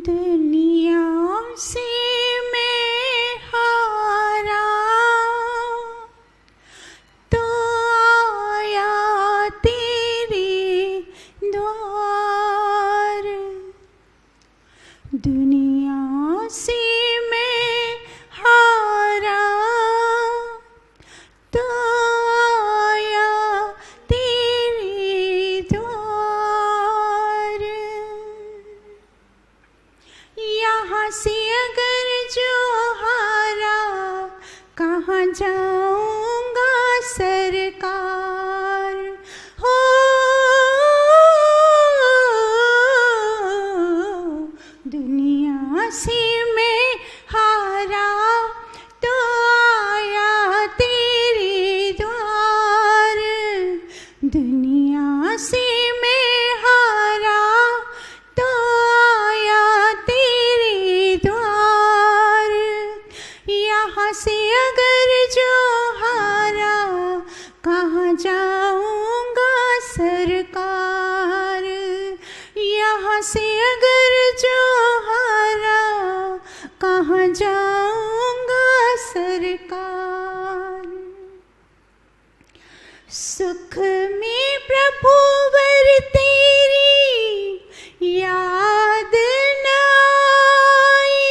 दुनिया से मैं हारा तो आया तेरे द्वार। दुनिया से मैं हारा तो आया तेरे द्वार। यहाँ से अगर जो हारा कहाँ जाऊँगा सरकार। हो दुनिया से मैं हारा तो आया तेरे द्वार। दुनिया से मैं हारा तो आया तेरे द्वार। यहाँ से अगर जो हारा कहाँ जाऊँगा सरकार। यहाँ से अगर जो हारा कहाँ जाऊँगा सरकार। सुख में प्रभु वर तेरी याद न आई।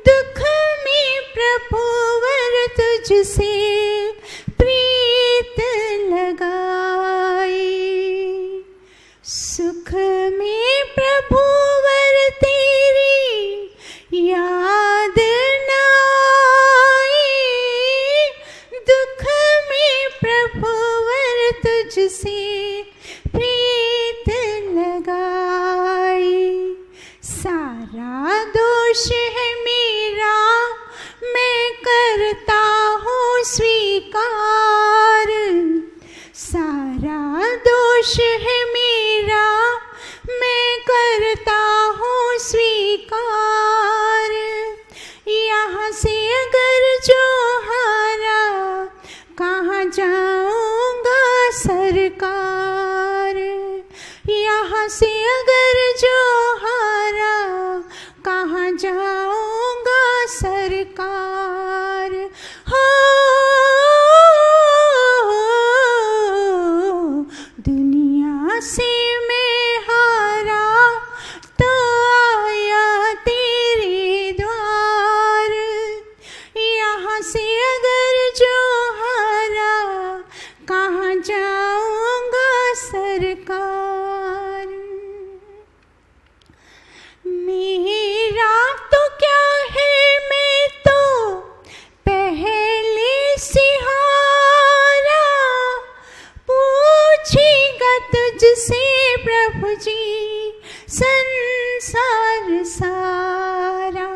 दुख में प्रभु वर तुझसे प्रीत लगाई। सुख में प्रभु वर तेरी याद न आई। दुख में प्रभु वर तुझसे प्रीत लगाई। सारा दोष है मेरा मैं करता हूँ स्वीकार। सारा दोष है मेरा मैं करता हूँ स्वीकार। यहाँ से अगर जो हारा कहाँ जाऊँगा सरकार। यहाँ से अगर जो हारा कहाँ जाऊँगा सरकार। हो दुनिया से मैं हारा तो आया तेरे द्वार। यहाँ से अगर जो हारा कहाँ जाऊँगा सरकार। मेरा तो क्या है मैं तो पहले से हारा। पूछेगा तुझसे प्रभु जी संसार सारा।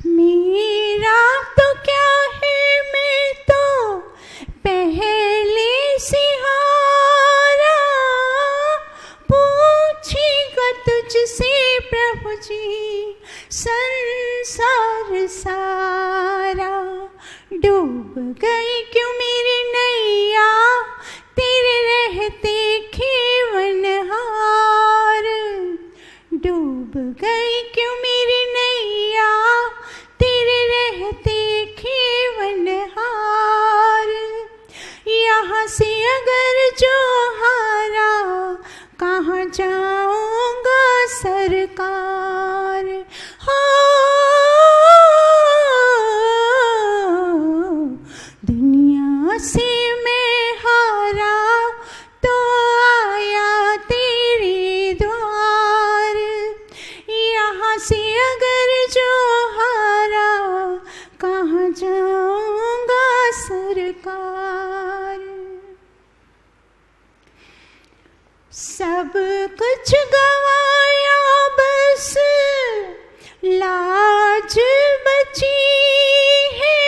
मेरा तो क्या है मैं तो पहले से हारा। पूछेगा तुझसे प्रभु जी संसार सारा। डूब गई क्यों मेरी नैया तेरे रहते खेवनहार। डूब गई क्यों मेरी नैया तेरे रहते खेवनहार। यहाँ से अगर जो हारा कहाँ जाऊँगा सरकार। हो दुनिया से मैं हारा तो आया तेरे द्वार। यहाँ से अगर जो हारा कहाँ जाऊँगा सरकार। सब कुछ गवाया बस लाज बची है।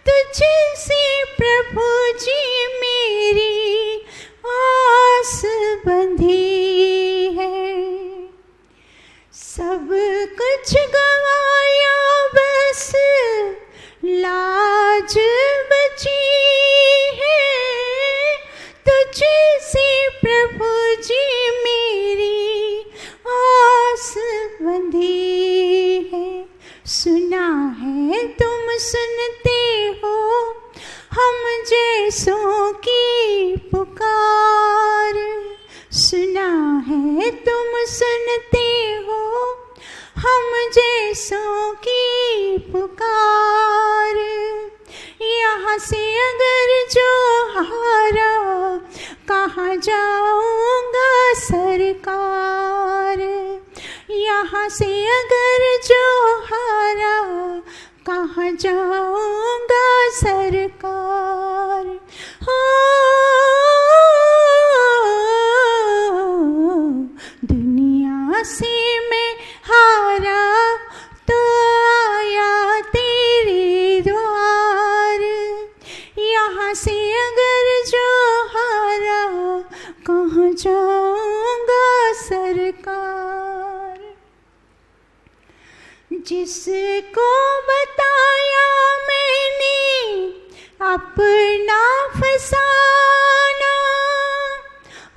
तुझसे प्रभु जी मेरी आस बंधी है। सब है तुम सुनते हो हम जैसों की पुकार। यहाँ से अगर जो हारा कहाँ जाऊंगा सरकार। यहाँ से अगर जो हारा कहाँ जाऊंगा सरकार। हो दुनिया से मैं हारा तो आया तेरे द्वार। यहाँ से अगर जो हारा कहाँ जाऊंगा सरकार। जिसको बताया मैंने अपना फसाना,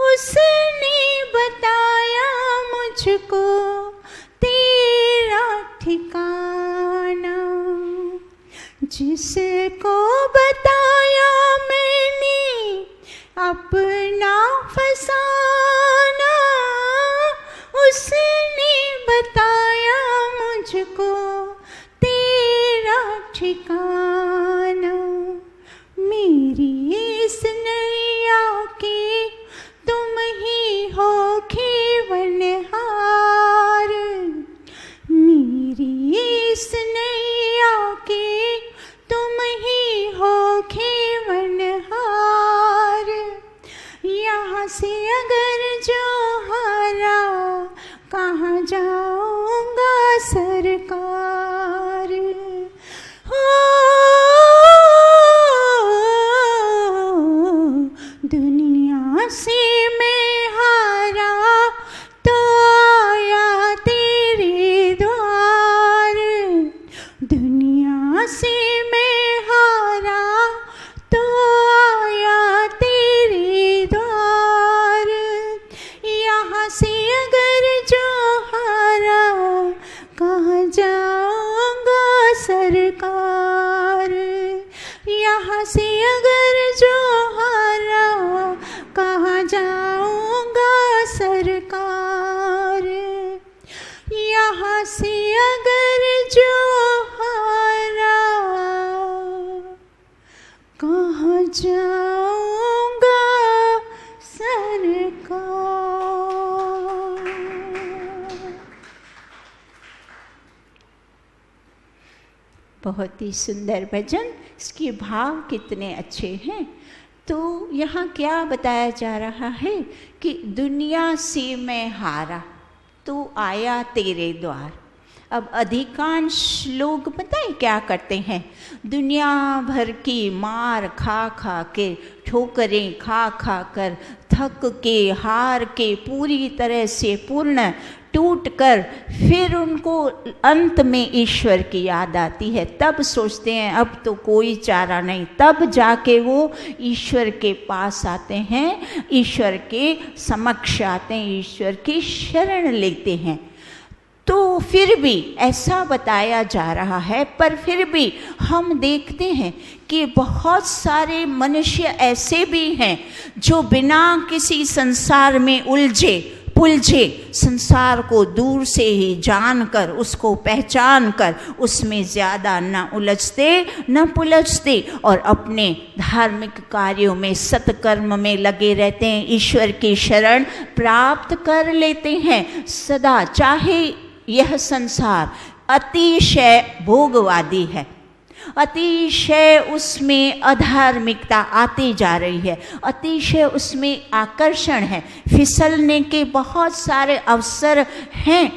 उसने बताया मुझको तेरा ठिकाना। जिसको बताया मैंने अपना फसाना, उसने बताया मुझको तेरा ठिकाना। मेरी इस नैया के तुम ही हो खेवनहार। मेरी इस नैया के तुम ही हो खेवनहार। यहाँ से अगर जो हारा कहाँ जाऊंगा सरकार। हो दुनिया से मैं हारा तो आया तेरे द्वार। दुनिया से मैं हारा तो आया तेरे द्वार। यहाँ से अगर जो हारा कहाँ जाऊंगा सरकार। यहाँ से अगर जो हारा कहाँ जाऊंगा सरकार। यहाँ से अगर जो हारा कहाँ जाऊंगा सरकार। बहुत ही सुंदर भजन, इसके भाव कितने अच्छे हैं। तो यहाँ क्या बताया जा रहा है कि दुनिया से मैं हारा तो आया तेरे द्वार। अब अधिकांश लोग पता है क्या करते हैं, दुनिया भर की मार खा खा के, ठोकरें खा खा कर, थक के हार के पूरी तरह से पूर्ण टूट कर, फिर उनको अंत में ईश्वर की याद आती है। तब सोचते हैं अब तो कोई चारा नहीं, तब जाके वो ईश्वर के पास आते हैं, ईश्वर के समक्ष आते हैं, ईश्वर की शरण लेते हैं। तो फिर भी ऐसा बताया जा रहा है, पर फिर भी हम देखते हैं कि बहुत सारे मनुष्य ऐसे भी हैं जो बिना किसी संसार में उलझे पुलझे, संसार को दूर से ही जानकर, उसको पहचान कर, उसमें ज़्यादा न उलझते न पुलझते और अपने धार्मिक कार्यों में सत्कर्म में लगे रहते हैं, ईश्वर की शरण प्राप्त कर लेते हैं सदा। चाहे यह संसार अतिशय भोगवादी है, अतिशय उसमें अधार्मिकता आती जा रही है, अतिशय उसमें आकर्षण है, फिसलने के बहुत सारे अवसर हैं,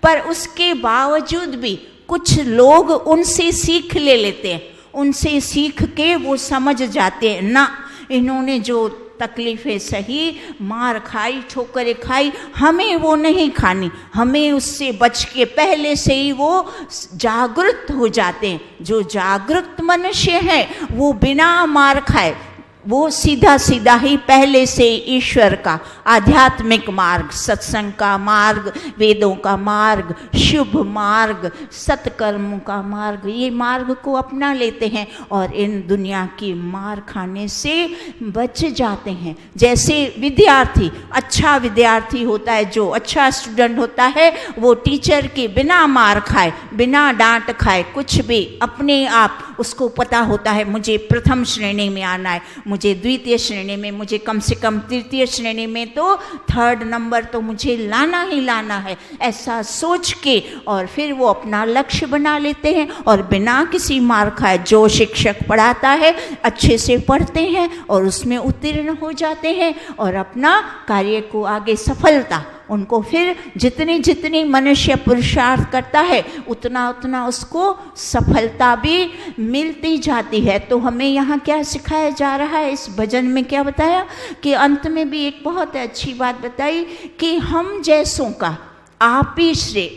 पर उसके बावजूद भी कुछ लोग उनसे सीख ले लेते हैं, उनसे सीख के वो समझ जाते हैं ना, इन्होंने जो तकलीफ़ें सही, मार खाई, ठोकरें खाई, हमें वो नहीं खानी, हमें उससे बच के पहले से ही वो जागृत हो जाते हैं। जो जागृत मनुष्य है वो बिना मार खाए, वो सीधा सीधा ही पहले से ईश्वर का आध्यात्मिक मार्ग, सत्संग का मार्ग, वेदों का मार्ग, शुभ मार्ग, सत्कर्मों का मार्ग, ये मार्ग को अपना लेते हैं और इन दुनिया की मार खाने से बच जाते हैं। जैसे विद्यार्थी, अच्छा विद्यार्थी होता है, जो अच्छा स्टूडेंट होता है, वो टीचर के बिना मार खाए, बिना डांट खाए, कुछ भी अपने आप उसको पता होता है मुझे प्रथम श्रेणी में आना है, मुझे द्वितीय श्रेणी में, मुझे कम से कम तृतीय श्रेणी में तो 3rd नंबर तो मुझे लाना ही लाना है, ऐसा सोच के और फिर वो अपना लक्ष्य बना लेते हैं और बिना किसी मार खाए जो शिक्षक पढ़ाता है अच्छे से पढ़ते हैं और उसमें उत्तीर्ण हो जाते हैं और अपना कार्य को आगे सफलता, उनको फिर जितनी जितनी मनुष्य पुरुषार्थ करता है उतना उतना उसको सफलता भी मिलती जाती है। तो हमें यहाँ क्या सिखाया जा रहा है, इस भजन में क्या बताया कि अंत में भी एक बहुत अच्छी बात बताई कि हम जैसों का आप ही श्रेय,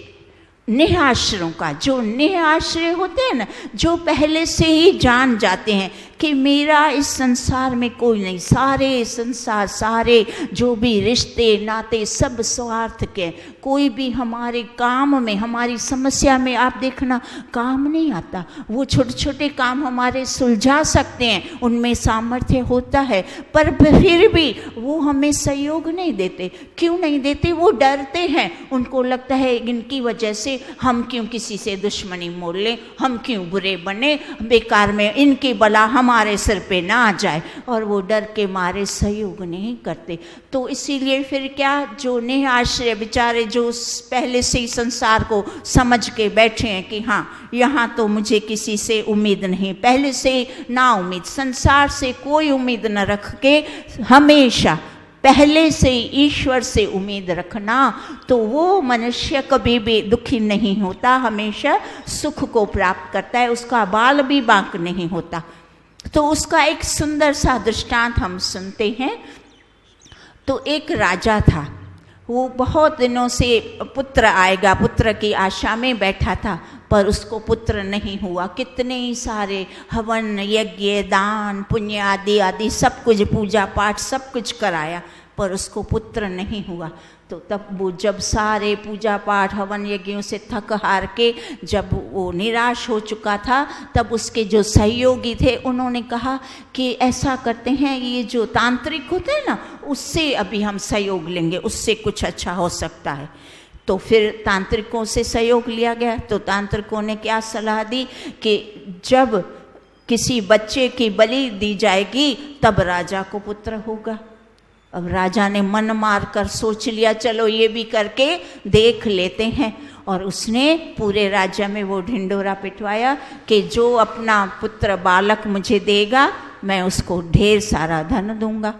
निराश्रयों का, जो निराश्रय होते हैं ना, जो पहले से ही जान जाते हैं कि मेरा इस संसार में कोई नहीं, सारे संसार, सारे जो भी रिश्ते नाते सब स्वार्थ के, कोई भी हमारे काम में, हमारी समस्या में आप देखना काम नहीं आता। वो छोटे छोटे काम हमारे सुलझा सकते हैं, उनमें सामर्थ्य होता है, पर फिर भी वो हमें सहयोग नहीं देते। क्यों नहीं देते? वो डरते हैं, उनको लगता है इनकी वजह से हम क्यों किसी से दुश्मनी मोल लें, हम क्यों बुरे बने, बेकार में इनकी बला हमारे सिर पे ना आ जाए, और वो डर के मारे सहयोग नहीं करते। तो इसीलिए फिर क्या, जो निराश्रय बेचारे जो पहले से ही संसार को समझ के बैठे हैं कि हाँ यहाँ तो मुझे किसी से उम्मीद नहीं, पहले से ना उम्मीद, संसार से कोई उम्मीद न रख के हमेशा पहले से ईश्वर से उम्मीद रखना, तो वो मनुष्य कभी भी दुखी नहीं होता, हमेशा सुख को प्राप्त करता है, उसका बाल भी बांक नहीं होता। तो उसका एक सुंदर सा दृष्टांत हम सुनते हैं। तो एक राजा था, वो बहुत दिनों से पुत्र आएगा, पुत्र की आशा में बैठा था, पर उसको पुत्र नहीं हुआ। कितने सारे हवन यज्ञ दान पुण्य आदि आदि सब कुछ, पूजा पाठ सब कुछ कराया, पर उसको पुत्र नहीं हुआ। तो तब वो जब सारे पूजा पाठ हवन यज्ञों से थक हार के जब वो निराश हो चुका था, तब उसके जो सहयोगी थे उन्होंने कहा कि ऐसा करते हैं, ये जो तांत्रिक होते हैं ना, उससे अभी हम सहयोग लेंगे, उससे कुछ अच्छा हो सकता है। तो फिर तांत्रिकों से सहयोग लिया गया। तो तांत्रिकों ने क्या सलाह दी कि जब किसी बच्चे की बलि दी जाएगी तब राजा को पुत्र होगा। अब राजा ने मन मार कर सोच लिया, चलो ये भी करके देख लेते हैं, और उसने पूरे राज्य में वो ढिंडोरा पिटवाया कि जो अपना पुत्र बालक मुझे देगा मैं उसको ढेर सारा धन दूंगा।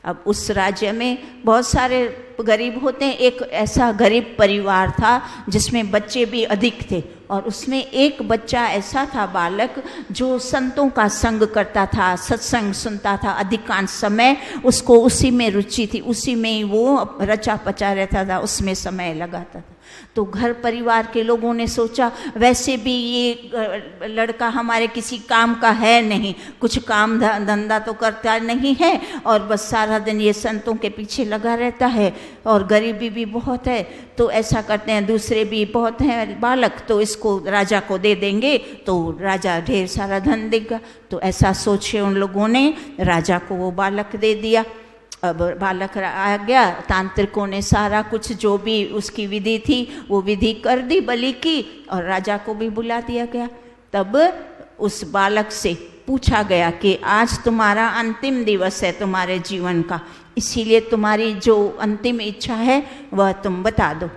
अब उस राज्य में बहुत सारे गरीब होते हैं, एक ऐसा गरीब परिवार था जिसमें बच्चे भी अधिक थे, और उसमें एक बच्चा ऐसा था बालक जो संतों का संग करता था, सत्संग सुनता था, अधिकांश समय उसको उसी में रुचि थी, उसी में ही वो रचा पचा रहता था, उसमें समय लगाता था। तो घर परिवार के लोगों ने सोचा वैसे भी ये लड़का हमारे किसी काम का है नहीं, कुछ काम धंधा तो करता नहीं है, और बस सारा दिन ये संतों के पीछे लगा रहता है, और गरीबी भी बहुत है, तो ऐसा करते हैं दूसरे भी बहुत हैं बालक, तो इसको राजा को दे देंगे तो राजा ढेर सारा धन देगा। तो ऐसा सोचे उन लोगों ने राजा को वो बालक दे दिया। अब बालक आ गया, तांत्रिकों ने सारा कुछ जो भी उसकी विधि थी वो विधि कर दी बलि की, और राजा को भी बुला दिया गया। तब उस बालक से पूछा गया कि आज तुम्हारा अंतिम दिवस है तुम्हारे जीवन का, इसीलिए तुम्हारी जो अंतिम इच्छा है वह तुम बता दो।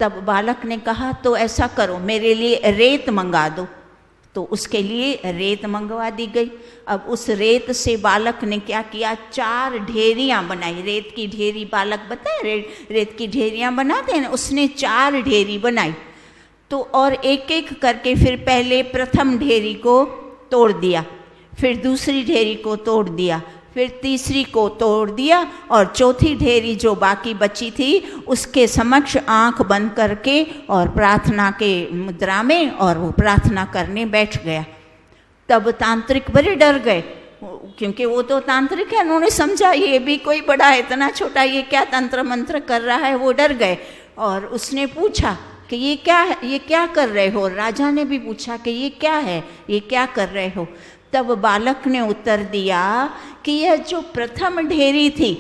तब बालक ने कहा तो ऐसा करो, मेरे लिए रेत मंगा दो। तो उसके लिए रेत मंगवा दी गई। अब उस रेत से बालक ने क्या किया, 4 ढेरियां बनाई। रेत की ढेरी बालक बताए, रेत की ढेरियां बनाते हैं ना, उसने 4 ढेरी बनाई। तो और एक एक करके फिर पहले प्रथम ढेरी को तोड़ दिया, फिर दूसरी ढेरी को तोड़ दिया, फिर तीसरी को तोड़ दिया, और चौथी ढेरी जो बाकी बची थी उसके समक्ष आंख बंद करके और प्रार्थना के मुद्रा में, और वो प्रार्थना करने बैठ गया। तब तांत्रिक बड़े डर गए क्योंकि वो तो तांत्रिक है, उन्होंने समझा ये भी कोई बड़ा है, इतना छोटा, ये क्या तंत्र मंत्र कर रहा है, वो डर गए। और उसने पूछा कि ये क्या है, ये क्या कर रहे हो। राजा ने भी पूछा कि ये क्या है, ये क्या कर रहे हो। तब बालक ने उत्तर दिया कि यह जो प्रथम ढेरी थी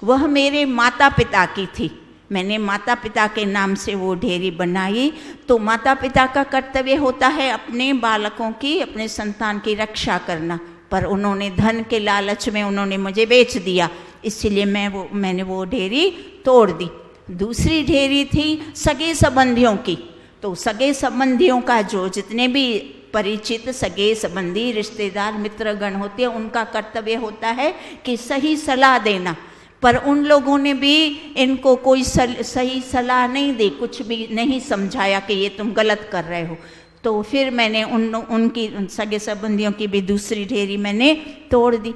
वह मेरे माता पिता की थी, मैंने माता पिता के नाम से वो ढेरी बनाई। तो माता पिता का कर्तव्य होता है अपने बालकों की, अपने संतान की रक्षा करना, पर उन्होंने धन के लालच में उन्होंने मुझे बेच दिया, इसीलिए मैंने वो ढेरी तोड़ दी। दूसरी ढेरी थी सगे संबंधियों की। तो सगे संबंधियों का जो जितने भी परिचित सगे संबंधी रिश्तेदार मित्रगण होते हैं, उनका कर्तव्य होता है कि सही सलाह देना, पर उन लोगों ने भी इनको कोई सही सलाह नहीं दी, कुछ भी नहीं समझाया कि ये तुम गलत कर रहे हो। तो फिर मैंने उनकी सगे संबंधियों की भी दूसरी ढेरी मैंने तोड़ दी।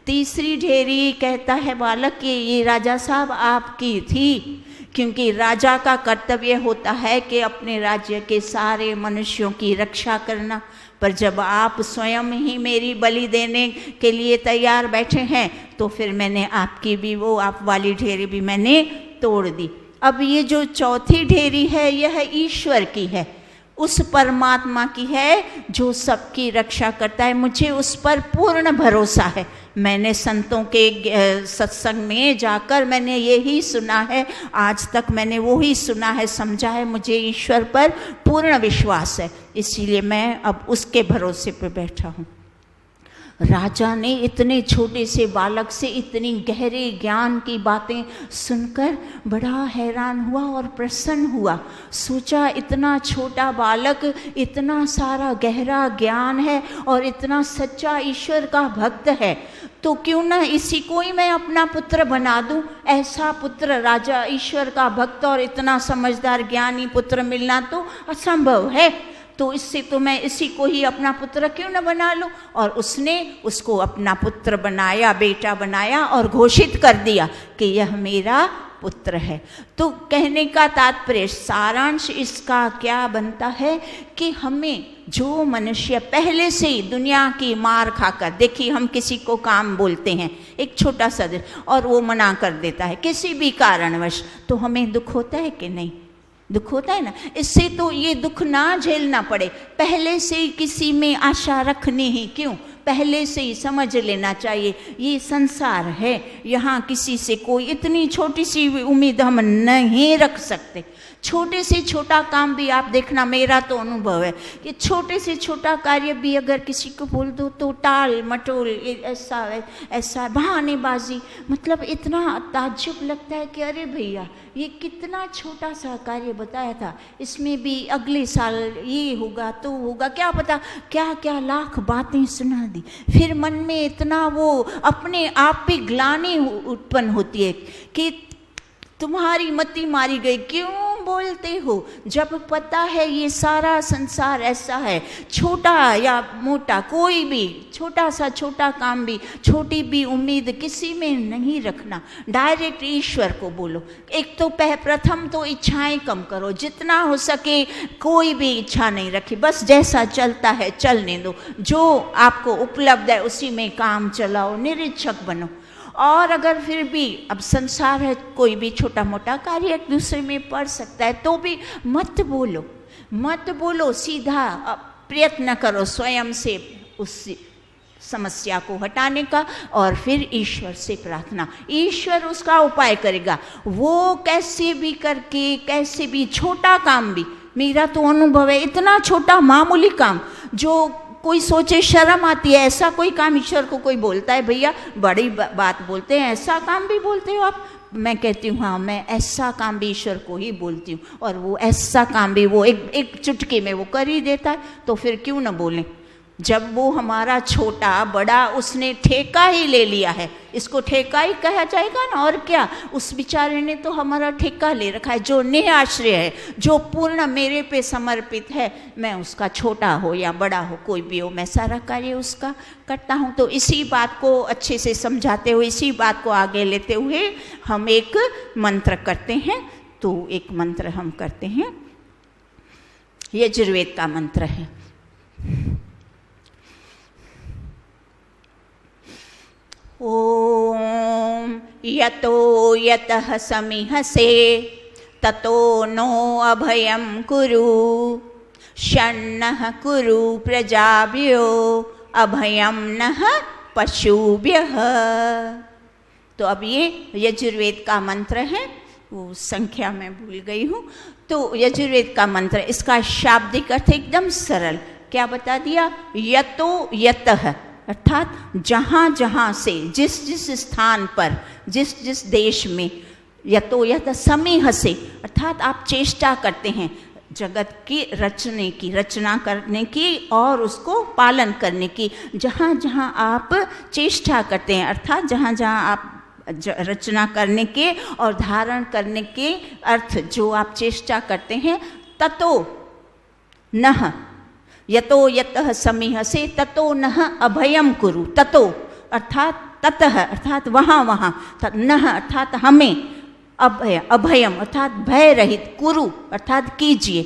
तीसरी ढेरी कहता है बालक कि ये राजा साहब आपकी थी, क्योंकि राजा का कर्तव्य होता है कि अपने राज्य के सारे मनुष्यों की रक्षा करना, पर जब आप स्वयं ही मेरी बलि देने के लिए तैयार बैठे हैं तो फिर मैंने आपकी भी वो आप वाली ढेरी भी मैंने तोड़ दी। अब ये जो चौथी ढेरी है यह ईश्वर की है, उस परमात्मा की है जो सबकी रक्षा करता है। मुझे उस पर पूर्ण भरोसा है। मैंने संतों के सत्संग में जाकर मैंने यही सुना है, आज तक मैंने वो ही सुना है, समझा है, मुझे ईश्वर पर पूर्ण विश्वास है, इसीलिए मैं अब उसके भरोसे पर बैठा हूँ। राजा ने इतने छोटे से बालक से इतनी गहरे ज्ञान की बातें सुनकर बड़ा हैरान हुआ और प्रसन्न हुआ। सोचा इतना छोटा बालक, इतना सारा गहरा ज्ञान है और इतना सच्चा ईश्वर का भक्त है, तो क्यों ना इसी को ही मैं अपना पुत्र बना दूं। ऐसा पुत्र, राजा ईश्वर का भक्त और इतना समझदार ज्ञानी पुत्र मिलना तो असंभव है, तो इससे तो मैं इसी को ही अपना पुत्र क्यों न बना लूं। और उसने उसको अपना पुत्र बनाया, बेटा बनाया और घोषित कर दिया कि यह मेरा पुत्र है। तो कहने का तात्पर्य, सारांश इसका क्या बनता है कि हमें जो मनुष्य पहले से ही दुनिया की मार खाकर, देखिए हम किसी को काम बोलते हैं एक छोटा सा और वो मना कर देता है किसी भी कारणवश, तो हमें दुख होता है कि नहीं? दुख होता है ना। इससे तो ये दुख ना झेलना पड़े, पहले से ही किसी में आशा रखनी ही क्यों, पहले से ही समझ लेना चाहिए ये संसार है, यहाँ किसी से कोई इतनी छोटी सी उम्मीद हम नहीं रख सकते। छोटे से छोटा काम भी आप देखना, मेरा तो अनुभव है कि छोटे से छोटा कार्य भी अगर किसी को बोल दो तो टाल मटोल, ऐसा बहानेबाजी, मतलब इतना ताज्जुब लगता है कि अरे भैया ये कितना छोटा सा कार्य बताया था, इसमें भी अगले साल ये होगा तो होगा, क्या पता क्या क्या लाख बातें सुना दी। फिर मन में इतना वो अपने आप पे ग्लानि उत्पन्न होती है कि तुम्हारी मति मारी गई, क्यों बोलते हो जब पता है ये सारा संसार ऐसा है। छोटा या मोटा कोई भी छोटा सा छोटा काम भी, छोटी भी उम्मीद किसी में नहीं रखना, डायरेक्ट ईश्वर को बोलो। एक तो प्रथम तो इच्छाएं कम करो, जितना हो सके कोई भी इच्छा नहीं रखी, बस जैसा चलता है चलने दो, जो आपको उपलब्ध है उसी में काम चलाओ, निरीक्षक बनो। और अगर फिर भी अब संसार है, कोई भी छोटा मोटा कार्य एक दूसरे में पड़ सकता है, तो भी मत बोलो, सीधा प्रयत्न करो स्वयं से उस समस्या को हटाने का और फिर ईश्वर से प्रार्थना, ईश्वर उसका उपाय करेगा। वो कैसे भी करके, कैसे भी छोटा काम भी, मेरा तो अनुभव है, इतना छोटा मामूली काम जो कोई सोचे शर्म आती है, ऐसा कोई काम ईश्वर को कोई बोलता है भैया, बड़ी बात बोलते हैं, ऐसा काम भी बोलते हो आप? मैं कहती हूँ हाँ, मैं ऐसा काम भी ईश्वर को ही बोलती हूँ, और वो ऐसा काम भी वो एक चुटकी में वो कर ही देता है, तो फिर क्यों ना बोलें। जब वो हमारा छोटा बड़ा उसने ठेका ही ले लिया है, इसको ठेका ही कहा जाएगा ना, और क्या, उस बेचारे ने तो हमारा ठेका ले रखा है। जो निराश्रय है, जो पूर्ण मेरे पे समर्पित है, मैं उसका छोटा हो या बड़ा हो, कोई भी हो, मैं सारा कार्य उसका करता हूँ। तो इसी बात को अच्छे से समझाते हुए, इसी बात को आगे लेते हुए हम एक मंत्र करते हैं। तो एक मंत्र हम करते हैं, यजुर्वेद का मंत्र है। ओम यतो यतः समीहसे ततो नो अभयं कुरु शन्नः कुरु प्रजाभ्यो अभयं नः पशुभ्यः। तो अब ये यजुर्वेद का मंत्र है, वो संख्या मैं भूल गई हूँ। तो यजुर्वेद का मंत्र, इसका शाब्दिक अर्थ एकदम सरल, क्या बता दिया? यतो यतः अर्थात जहाँ जहाँ से, जिस जिस स्थान पर, जिस जिस देश में, यतो यत समीह से अर्थात आप चेष्टा करते हैं जगत की रचने की, रचना करने की और उसको पालन करने की। जहाँ जहाँ आप चेष्टा करते हैं अर्थात जहाँ जहाँ आप रचना करने के और धारण करने के अर्थ जो आप चेष्टा करते हैं, ततो नः यतो यतः समीह से ततो नः अभयम कुरु। ततो अर्थात ततः अर्थात वहाँ वहाँ, नः अर्थात हमें, अभय अभयम अर्थात भय रहित, कुरु अर्थात कीजिए।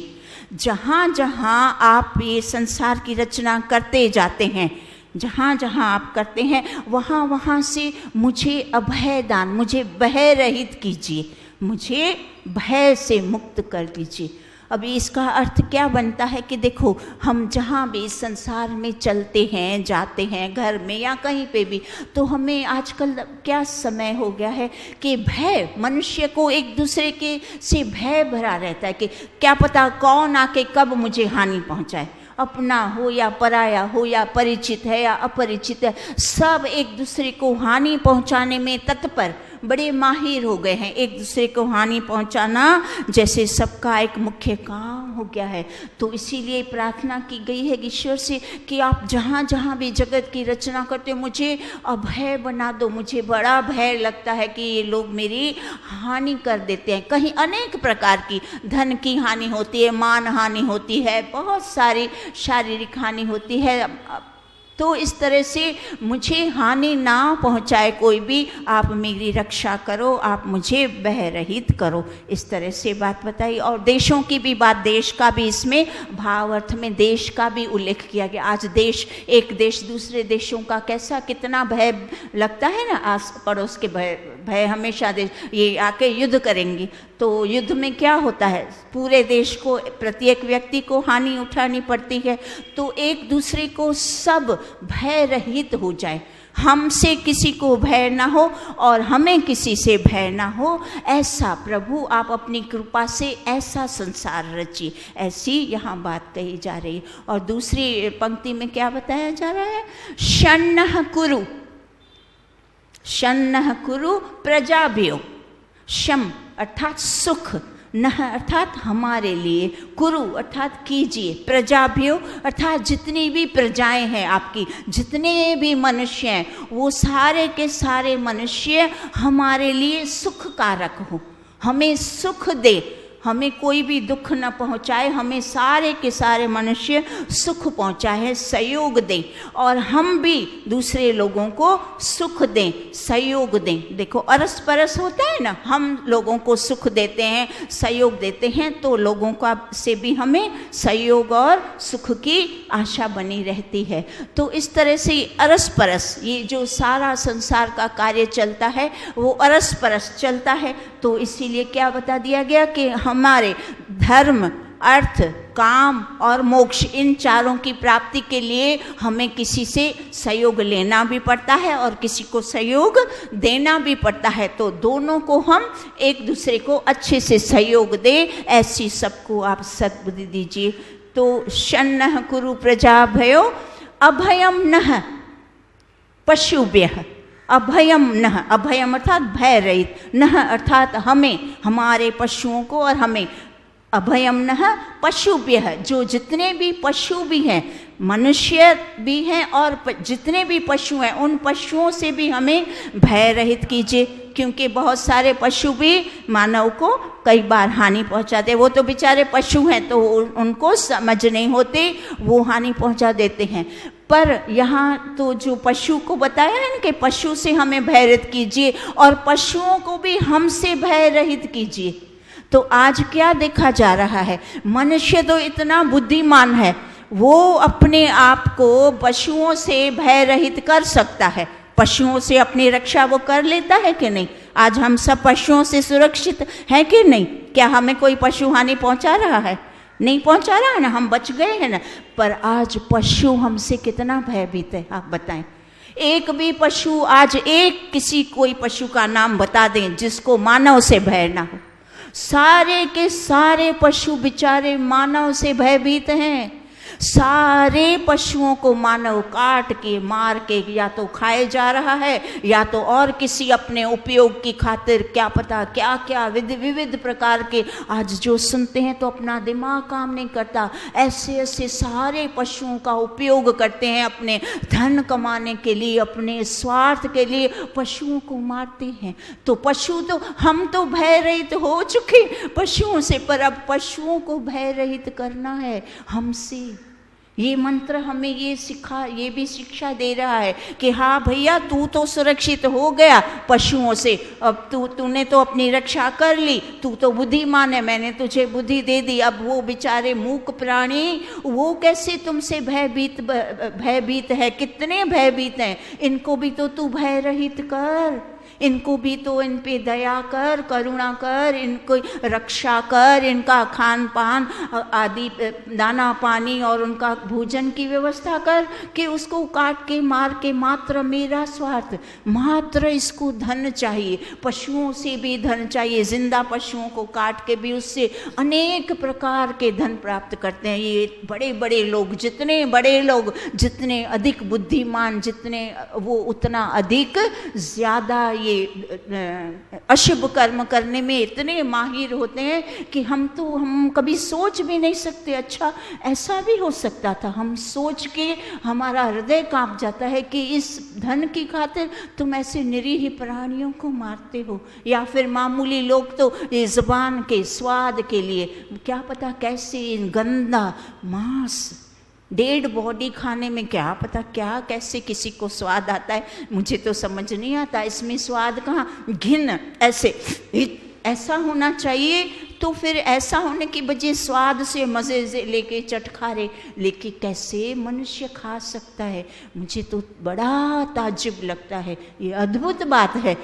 जहाँ जहाँ आप ये संसार की रचना करते जाते हैं, जहाँ जहाँ आप करते हैं, वहाँ वहाँ से मुझे अभय दान, मुझे भय रहित कीजिए, मुझे भय से मुक्त कर दीजिए। अभी इसका अर्थ क्या बनता है कि देखो, हम जहाँ भी इस संसार में चलते हैं, जाते हैं, घर में या कहीं पे भी, तो हमें आजकल क्या समय हो गया है कि भय, मनुष्य को एक दूसरे के से भय भरा रहता है कि क्या पता कौन आके कब मुझे हानि पहुँचाए। अपना हो या पराया हो या परिचित है या अपरिचित है, सब एक दूसरे को हानि पहुंचाने में तत्पर, बड़े माहिर हो गए हैं। एक दूसरे को हानि पहुंचाना जैसे सबका एक मुख्य काम हो गया है। तो इसीलिए प्रार्थना की गई है ईश्वर से कि आप जहाँ जहाँ भी जगत की रचना करते हो, मुझे अभय बना दो। मुझे बड़ा भय लगता है कि ये लोग मेरी हानि कर देते हैं। कहीं अनेक प्रकार की, धन की हानि होती है, मान हानि होती है, बहुत सारी शारीरिक हानि होती है। तो इस तरह से मुझे हानि ना पहुंचाए कोई भी, आप मेरी रक्षा करो, आप मुझे भय रहित करो। इस तरह से बात बताई। और देशों की भी बात, देश का भी इसमें भाव अर्थ में देश का भी उल्लेख किया गया। आज देश, एक देश दूसरे देशों का कैसा कितना भय लगता है ना, आस पड़ोस के भय हमेशा देश ये आके युद्ध करेंगी। तो युद्ध में क्या होता है, पूरे देश को, प्रत्येक व्यक्ति को हानि उठानी पड़ती है। तो एक दूसरे को सब भय रहित हो जाए, हमसे किसी को भय ना हो और हमें किसी से भय ना हो, ऐसा प्रभु आप अपनी कृपा से ऐसा संसार रचिए। ऐसी यहाँ बात कही जा रही है। और दूसरी पंक्ति में क्या बताया जा रहा है? शन्नः कुरु, शन्नः कुरु प्रजाभ्यो। शम अर्थात सुख, नह अर्थात हमारे लिए, कुरु अर्थात कीजिए, प्रजाभ्यो अर्थात जितनी भी प्रजाएं हैं आपकी, जितने भी मनुष्य हैं, वो सारे के सारे मनुष्य हमारे लिए सुख कारक हो, हमें सुख दे, हमें कोई भी दुख न पहुंचाए, हमें सारे के सारे मनुष्य सुख पहुंचाए, सहयोग दें, और हम भी दूसरे लोगों को सुख दें, सहयोग दें। देखो अरस परस होता है ना, हम लोगों को सुख देते हैं, सहयोग देते हैं, तो लोगों का से भी हमें सहयोग और सुख की आशा बनी रहती है। तो इस तरह से अरस परस ये जो सारा संसार का कार्य चलता है वो अरस परस चलता है। तो इसीलिए क्या बता दिया गया कि हमारे धर्म, अर्थ, काम और मोक्ष, इन चारों की प्राप्ति के लिए हमें किसी से सहयोग लेना भी पड़ता है और किसी को सहयोग देना भी पड़ता है। तो दोनों को हम एक दूसरे को अच्छे से सहयोग दें, ऐसी सबको आप सद्बुद्धि दीजिए। तो शन्नः कुरु प्रजाभ्यो अभयम नः पशुभ्यः। अभयम नः, अभयम अर्थात भय रहित, नः अर्थात हमें, हमारे पशुओं को और हमें, अभयम नः पशुभ्यः, जो जितने भी पशु भी हैं, मनुष्य भी हैं और जितने भी पशु हैं, उन पशुओं से भी हमें भय रहित कीजिए। क्योंकि बहुत सारे पशु भी मानव को कई बार हानि पहुंचाते, वो तो बेचारे पशु हैं तो उनको समझ नहीं होते, वो हानि पहुंचा देते हैं। पर यहाँ तो जो पशु को बताया है ना कि पशु से हमें भय रहित कीजिए और पशुओं को भी हमसे भय रहित कीजिए। तो आज क्या देखा जा रहा है, मनुष्य तो इतना बुद्धिमान है, वो अपने आप को पशुओं से भय रहित कर सकता है, पशुओं से अपनी रक्षा वो कर लेता है कि नहीं? आज हम सब पशुओं से सुरक्षित हैं कि नहीं? क्या हमें कोई पशु हानि पहुंचा रहा है? नहीं पहुंचा रहा है ना, हम बच गए हैं ना। पर आज पशु हमसे कितना भयभीत है, आप बताएं। एक भी पशु आज, एक किसी कोई पशु का नाम बता दें जिसको मानव से भय ना हो। सारे के सारे पशु बेचारे मानव से भयभीत हैं। सारे पशुओं को मानव काट के मार के या तो खाए जा रहा है या तो और किसी अपने उपयोग की खातिर क्या पता क्या क्या विविध प्रकार के आज जो सुनते हैं तो अपना दिमाग काम नहीं करता। ऐसे ऐसे सारे पशुओं का उपयोग करते हैं अपने धन कमाने के लिए, अपने स्वार्थ के लिए पशुओं को मारते हैं। तो पशु तो हम तो भय रहित हो चुके पशुओं से, पर अब पशुओं को भय रहित करना है हमसे। ये मंत्र हमें ये भी शिक्षा दे रहा है कि हाँ भैया, तू तो सुरक्षित हो गया पशुओं से, अब तूने तो अपनी रक्षा कर ली, तू तो बुद्धिमान है, मैंने तुझे बुद्धि दे दी। अब वो बेचारे मूक प्राणी, वो कैसे तुमसे भयभीत है? कितने भयभीत हैं, इनको भी तो तू भय रहित कर, इनको भी तो इन पे दया कर, करुणा कर, इनको रक्षा कर, इनका खान पान आदि दाना पानी और उनका भोजन की व्यवस्था कर कि उसको काट के मार के मात्र मेरा स्वार्थ, मात्र इसको धन चाहिए। पशुओं से भी धन चाहिए, जिंदा पशुओं को काट के भी उससे अनेक प्रकार के धन प्राप्त करते हैं। ये बड़े बड़े लोग, जितने बड़े लोग, जितने अधिक बुद्धिमान, जितने वो उतना अधिक ज़्यादा ये अशुभ कर्म करने में इतने माहिर होते हैं कि हम कभी सोच भी नहीं सकते। अच्छा, ऐसा भी हो सकता था? हम सोच के हमारा हृदय कांप जाता है कि इस धन की खातिर तुम ऐसे निरीह प्राणियों को मारते हो। या फिर मामूली लोग तो ये जुबान के स्वाद के लिए क्या पता कैसे गंदा मांस, डेड बॉडी खाने में क्या पता क्या कैसे किसी को स्वाद आता है, मुझे तो समझ नहीं आता। इसमें स्वाद कहाँ, घिन, ऐसा होना चाहिए। तो फिर ऐसा होने की वजह स्वाद से मज़े से लेके चटखारे लेके कैसे मनुष्य खा सकता है? मुझे तो बड़ा ताज्जुब लगता है। ये अद्भुत बात है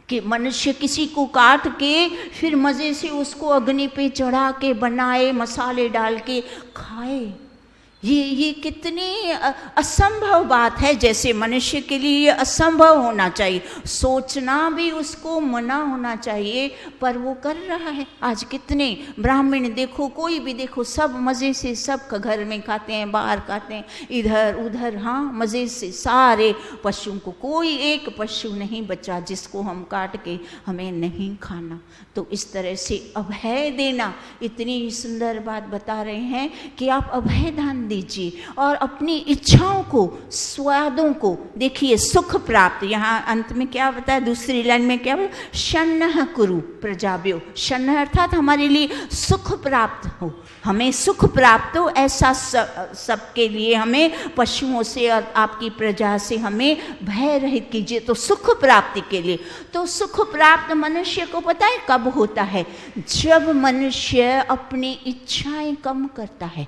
कि मनुष्य किसी को काट के फिर मज़े से उसको अग्नि पे चढ़ा के बनाए, मसाले डाल के खाए। ये कितनी असंभव बात है। जैसे मनुष्य के लिए ये असंभव होना चाहिए, सोचना भी उसको मना होना चाहिए, पर वो कर रहा है। आज कितने ब्राह्मण देखो, कोई भी देखो, सब मज़े से सब घर में खाते हैं, बाहर खाते हैं, इधर उधर, हाँ मज़े से सारे पशुओं को, कोई एक पशु नहीं बचा जिसको हम काट के हमें नहीं खाना। तो इस तरह से अभय देना, इतनी सुंदर बात बता रहे हैं कि आप अभय दान दीजिए और अपनी इच्छाओं को, स्वादों को देखिए। सुख प्राप्त, यहाँ अंत में क्या बताया, दूसरी लाइन में क्या बताया, शन्नः कुरु प्रजाभ्यो। शन्नः अर्थात हमारे लिए सुख प्राप्त हो, हमें सुख प्राप्त हो, ऐसा सबके लिए हमें पशुओं से और आपकी प्रजा से हमें भय रहित कीजिए। तो सुख प्राप्ति के लिए, तो सुख प्राप्त मनुष्य को पता है कब होता है? जब मनुष्य अपनी इच्छाएं कम करता है।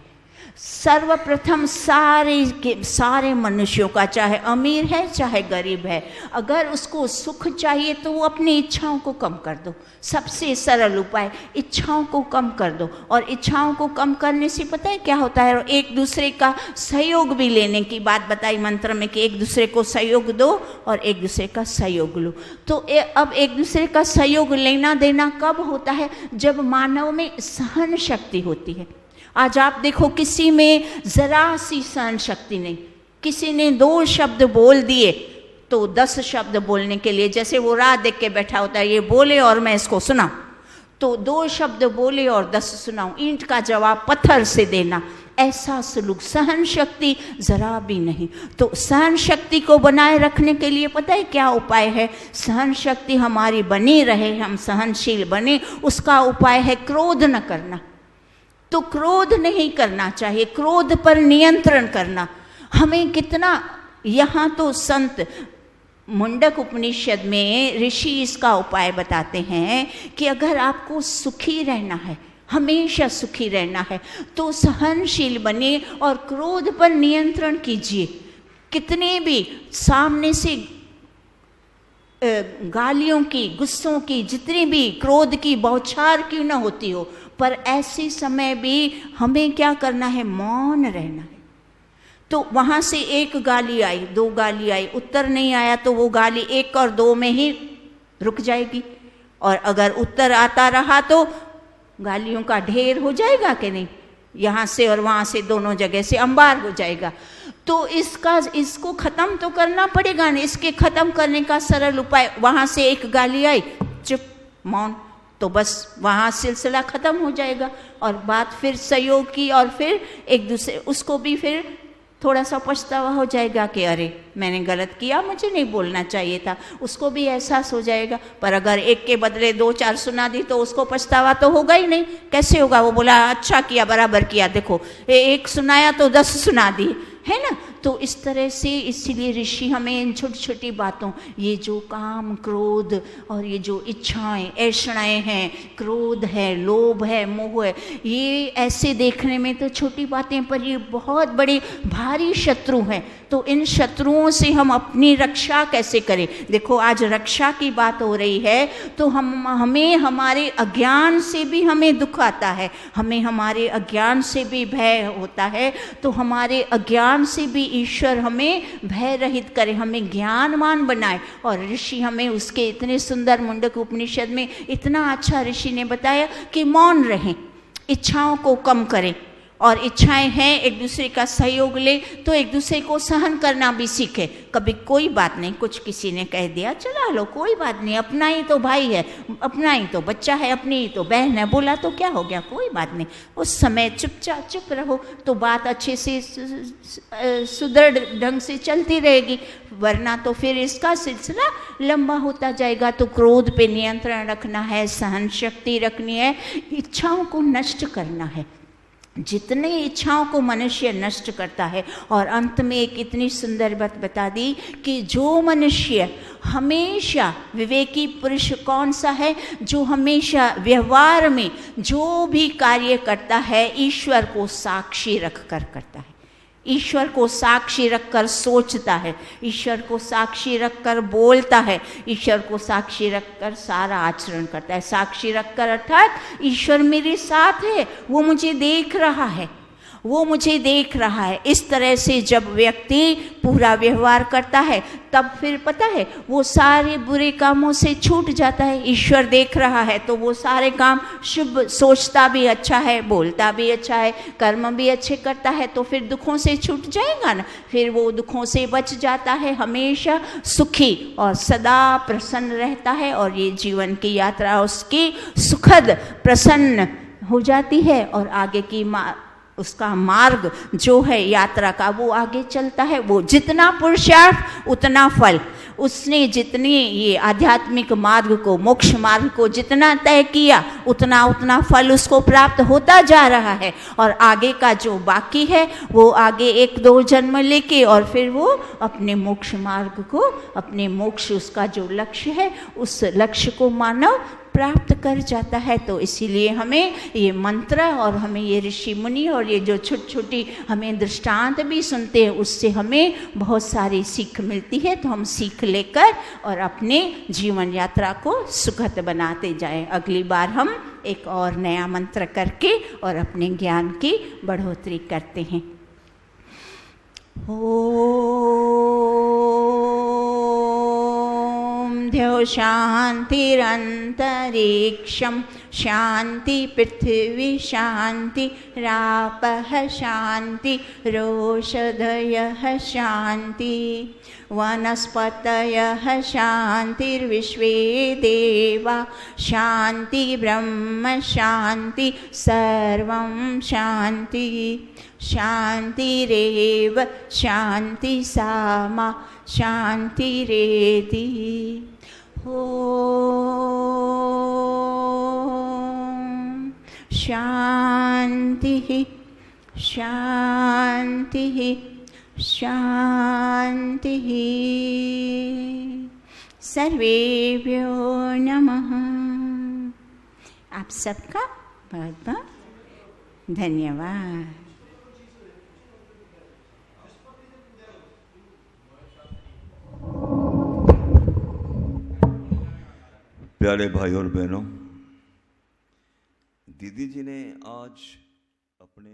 सर्वप्रथम सारे मनुष्यों का, चाहे अमीर है चाहे गरीब है, अगर उसको सुख चाहिए तो वो अपनी इच्छाओं को कम कर दो। सबसे सरल उपाय, इच्छाओं को कम कर दो। और इच्छाओं को कम करने से पता है क्या होता है? एक दूसरे का सहयोग भी लेने की बात बताई मंत्र में कि एक दूसरे को सहयोग दो और एक दूसरे का सहयोग लो। तो अब एक दूसरे का सहयोग लेना देना कब होता है? जब मानव में सहन शक्ति होती है। आज आप देखो, किसी में जरा सी सहन शक्ति नहीं। किसी ने 2 शब्द बोल दिए तो 10 शब्द बोलने के लिए, जैसे वो राह देख के बैठा होता है, ये बोले और मैं इसको सुनाऊं, तो 2 शब्द बोले और 10 सुनाऊं, ईंट का जवाब पत्थर से देना, ऐसा सलूक, सहन शक्ति जरा भी नहीं। तो सहन शक्ति को बनाए रखने के लिए पता है क्या उपाय है? सहन शक्ति हमारी बनी रहे, हम सहनशील बने, उसका उपाय है क्रोध न करना। तो क्रोध नहीं करना चाहिए, क्रोध पर नियंत्रण करना। हमें कितना, यहाँ तो संत मुंडक उपनिषद में ऋषि इसका उपाय बताते हैं कि अगर आपको सुखी रहना है, हमेशा सुखी रहना है, तो सहनशील बने और क्रोध पर नियंत्रण कीजिए। कितने भी सामने से गालियों की, गुस्सों की, जितनी भी क्रोध की बौछार क्यों ना होती हो, पर ऐसे समय भी हमें क्या करना है? मौन रहना है। तो वहाँ से एक गाली आई, दो गाली आई, उत्तर नहीं आया तो वो गाली 1 और 2 में ही रुक जाएगी। और अगर उत्तर आता रहा तो गालियों का ढेर हो जाएगा कि नहीं, यहाँ से और वहाँ से दोनों जगह से अंबार हो जाएगा। तो इसको ख़त्म तो करना पड़ेगा ना। इसके ख़त्म करने का सरल उपाय, वहाँ से एक गाली आई, चुप, मौन, तो बस वहाँ सिलसिला ख़त्म हो जाएगा और बात फिर सहयोग की, और फिर एक दूसरे, उसको भी फिर थोड़ा सा पछतावा हो जाएगा कि अरे मैंने गलत किया, मुझे नहीं बोलना चाहिए था, उसको भी एहसास हो जाएगा। पर अगर एक के बदले 2-4 सुना दी तो उसको पछतावा तो होगा ही नहीं। कैसे होगा? वो बोला अच्छा किया, बराबर किया, देखो एक सुनाया तो 10 सुना दी, है ना। तो इस तरह से, इसीलिए ऋषि हमें इन छोटी छोटी बातों, ये जो काम, क्रोध और ये जो इच्छाएं, ऐषणाएं हैं, क्रोध है, लोभ है, मोह है, ये ऐसे देखने में तो छोटी बातें, पर ये बहुत बड़े भारी शत्रु हैं। तो इन शत्रुओं से हम अपनी रक्षा कैसे करें? देखो आज रक्षा की बात हो रही है, तो हमें हमारे अज्ञान से भी हमें दुख आता है, हमें हमारे अज्ञान से भी भय होता है। तो हमारे अज्ञान से भी ईश्वर हमें भय रहित करे, हमें ज्ञानवान बनाए। और ऋषि हमें उसके इतने सुंदर, मुंडक उपनिषद में इतना अच्छा ऋषि ने बताया कि मौन रहें, इच्छाओं को कम करें, और इच्छाएं हैं एक दूसरे का सहयोग ले तो एक दूसरे को सहन करना भी सीखे। कभी कोई बात नहीं, कुछ किसी ने कह दिया, चला लो, कोई बात नहीं, अपना ही तो भाई है, अपना ही तो बच्चा है, अपनी ही तो बहन है, बोला तो क्या हो गया, कोई बात नहीं। उस समय चुप रहो तो बात अच्छे से सुदृढ़ ढंग से चलती रहेगी, वरना तो फिर इसका सिलसिला लंबा होता जाएगा। तो क्रोध पे नियंत्रण रखना है, सहन शक्ति रखनी है, इच्छाओं को नष्ट करना है। जितने इच्छाओं को मनुष्य नष्ट करता है। और अंत में एक इतनी सुंदर बात बता दी कि जो मनुष्य हमेशा, विवेकी पुरुष कौन सा है? जो हमेशा व्यवहार में जो भी कार्य करता है ईश्वर को साक्षी रखकर करता है, ईश्वर को साक्षी रखकर सोचता है, ईश्वर को साक्षी रखकर बोलता है, ईश्वर को साक्षी रखकर सारा आचरण करता है। साक्षी रखकर अर्थात ईश्वर मेरे साथ है, वो मुझे देख रहा है, वो मुझे देख रहा है। इस तरह से जब व्यक्ति पूरा व्यवहार करता है तब फिर पता है वो सारे बुरे कामों से छूट जाता है। ईश्वर देख रहा है तो वो सारे काम शुभ, सोचता भी अच्छा है, बोलता भी अच्छा है, कर्म भी अच्छे करता है, तो फिर दुखों से छूट जाएगा ना, फिर वो दुखों से बच जाता है, हमेशा सुखी और सदा प्रसन्न रहता है। और ये जीवन की यात्रा उसकी सुखद, प्रसन्न हो जाती है और आगे की उसका मार्ग जो है यात्रा का वो आगे चलता है। वो जितना पुरुषार्थ उतना फल, उसने जितनी ये आध्यात्मिक मार्ग को, मोक्ष मार्ग को जितना तय किया उतना उतना फल उसको प्राप्त होता जा रहा है। और आगे का जो बाकी है वो आगे 1-2 जन्म लेके और फिर वो अपने मोक्ष मार्ग को, अपने मोक्ष, उसका जो लक्ष्य है उस लक्ष्य को मानव प्राप्त कर जाता है। तो इसीलिए हमें ये मंत्र और हमें ये ऋषि मुनि और ये जो छोटी छोटी हमें दृष्टांत भी सुनते हैं उससे हमें बहुत सारी सीख मिलती है। तो हम सीख लेकर और अपने जीवन यात्रा को सुखद बनाते जाएं। अगली बार हम एक और नया मंत्र करके और अपने ज्ञान की बढ़ोतरी करते हैं। ध्यो शान्तिरन्तरिक्षं शान्ति पृथिवी शान्ति रापः शान्ति रोषधयः शान्ति वनस्पतयः शान्तिर्विश्वे देवा शान्ति ब्रह्म शान्ति सर्वं शान्ति शान्तिरेव शान्ति सामा शान्तिरेति। ओम शान्तिः शान्तिः शान्तिः। सर्वेभ्यो नमः। आप सबका बहुत बहुत धन्यवाद। प्यारे भाई और बहनों, दीदी जी ने आज अपने